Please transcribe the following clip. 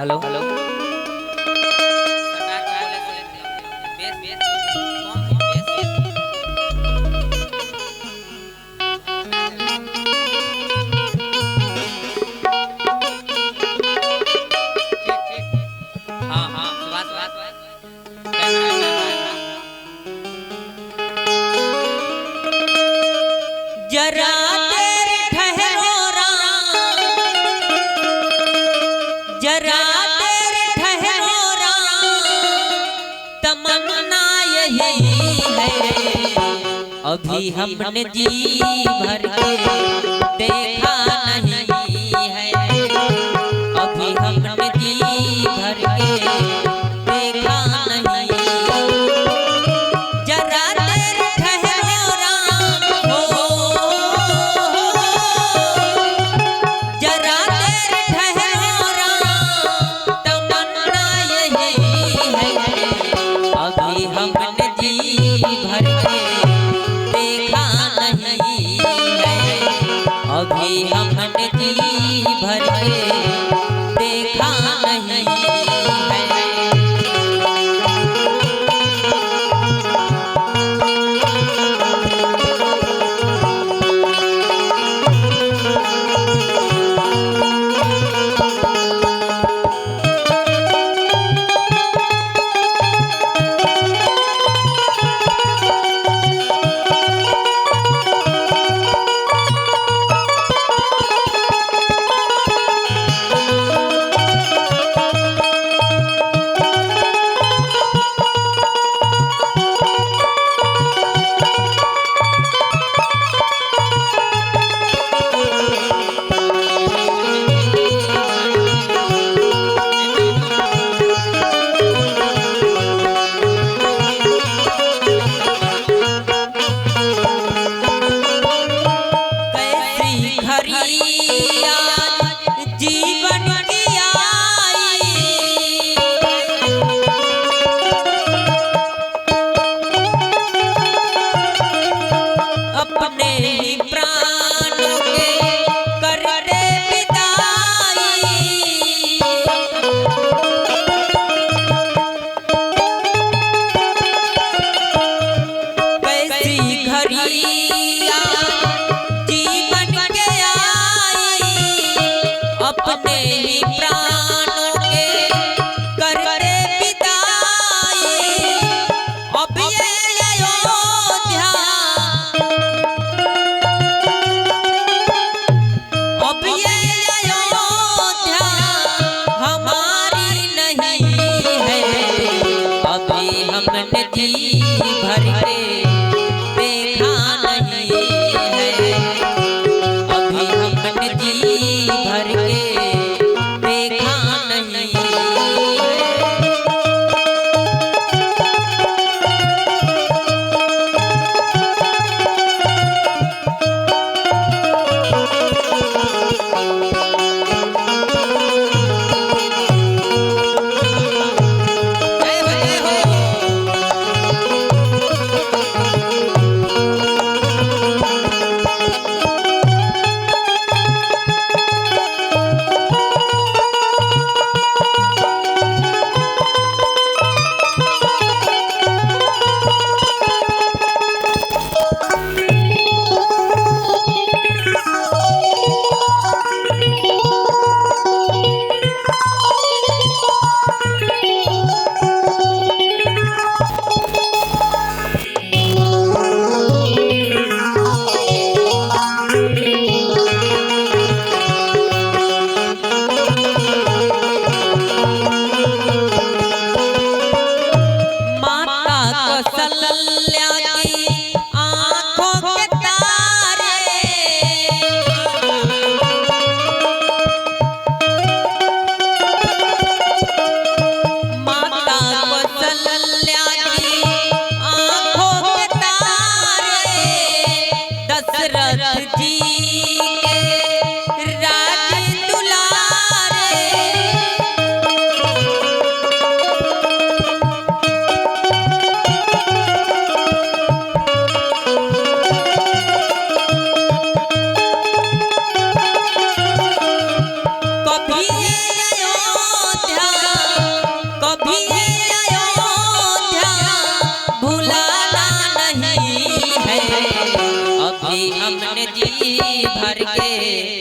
Hello हाँ हाँ सुभाष जरा देर ठहरो राम, जरा देर ठहरो राम, तमन्ना यही है अभी हमने जी भर के देखा नहीं है, अभी हमने जी भर के देखा नहीं। जरा देर ठहरो राम हो, जरा देर ठहरो राम, तमन्ना यही है अभी हमने जी भर के देखा नहीं है, अभी हमने जी भर के देखा नहीं है। जीवन की आई अपने ही प्राण के करते विदाई, कैसी घड़ी अपने ही प्राणों के करते विदाई, अब ये अयोध्या, अब ये अयोध्या हमारी नहीं है, अभी हमने जी भर के देखा नहीं है, अभी हमने जी भर के देखा नहीं है। जय हो जी भर के